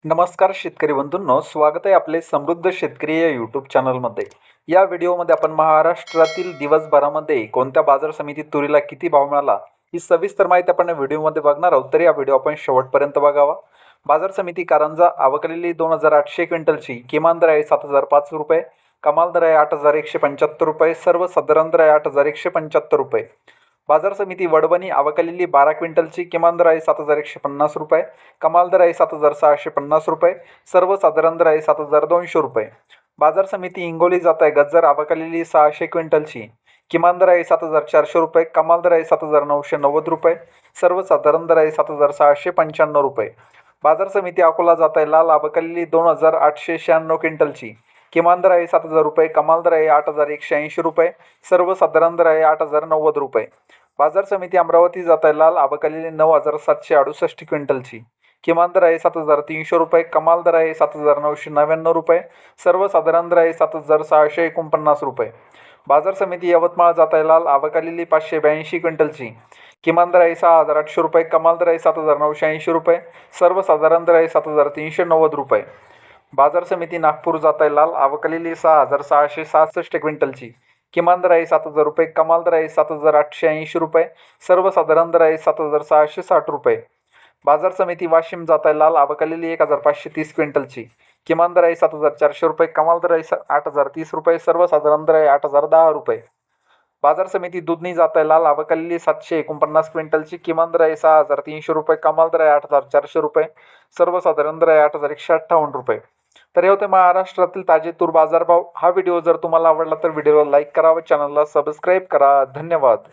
नमस्कार शेतकरी बंधूंनो, स्वागत आहे आपले समृद्ध शेतकरी या यूट्यूब चॅनलमध्ये. या व्हिडिओमध्ये आपण महाराष्ट्रातील दिवसभरामध्ये कोणत्या बाजार समितीत तुरीला किती भाव मिळाला ही सविस्तर माहिती आपण या व्हिडिओमध्ये बघणार आहोत. तर या व्हिडिओ आपण शेवटपर्यंत बघावा. बाजार समिती कारंजा आवकलेली 2800 क्विंटलची किमान दर आहे 7005 रुपये, कमाल दर आहे 8175 रुपये, सर्वसाधारण दर आहे 8175 रुपये. बाजार समिती वडवणी आवकलेली 12 क्विंटलची किमान दर आहे 7150 रुपये, कमाल दर आहे 7650 रुपये, सर्वसाधारण दर आहे 7200 रुपये. बाजार समिती हिंगोली जात आहे गज्जर आवकलेली 600 क्विंटलची किमान दर आहे 7400 रुपये, कमाल दर आहे 7990 रुपये, सर्वसाधारण दर आहे 7695 रुपये. बाजार समिती अकोला जात आहे लाल आवकलेली 2896 क्विंटलची किमान दर आहे 7000 रुपये, कमाल दर आहे 8180 रुपये, सर्वसाधारण दर आहे 8090 रुपये. बाजार समिती अमरावती जात आहे लाल आवकलेली 9768 क्विंटलची किमान दर आहे 7300 रुपये, कमाल दर आहे 7999 रुपये, सर्वसाधारण दर आहे 7649 रुपये. बाजार समिती यवतमाळ जात आहे लाल आवकलेली 582 क्विंटलची किमान दर आहे 6800 रुपये, कमाल दर आहे 7980 रुपये, सर्वसाधारण दर आहे 7390 रुपये. बाजार समिती नागपूर जात आहे लाल आवकलेली 6666 क्विंटलची किमान दर आहे 7000 रुपये, कमाल दर आहे 7880 रुपये, सर्वसाधारण दर आहे 7660 रुपये. बाजार समिती वाशिम जात आहे लाल आवकलेली 1530 क्विंटलची किमान दर आहे 7400 रुपये, कमाल दर आहे 8030 रुपये, सर्वसाधारण दर आहे 8010 रुपये. बाजार समिती दुधनी जात आहे लाल आवकलेली 749 क्विंटलची किमान दर आहे 6300 रुपये, कमाल दर आहे 8400 रुपये, सर्वसाधारण दर आहे 8158 रुपये. तर हे होते महाराष्ट्रातील ताजे तूर बाजारभाव. हा व्हिडिओ जर तुम्हाला आवडला तर व्हिडिओला लाईक करा व चॅनलला सबस्क्राईब करा. धन्यवाद.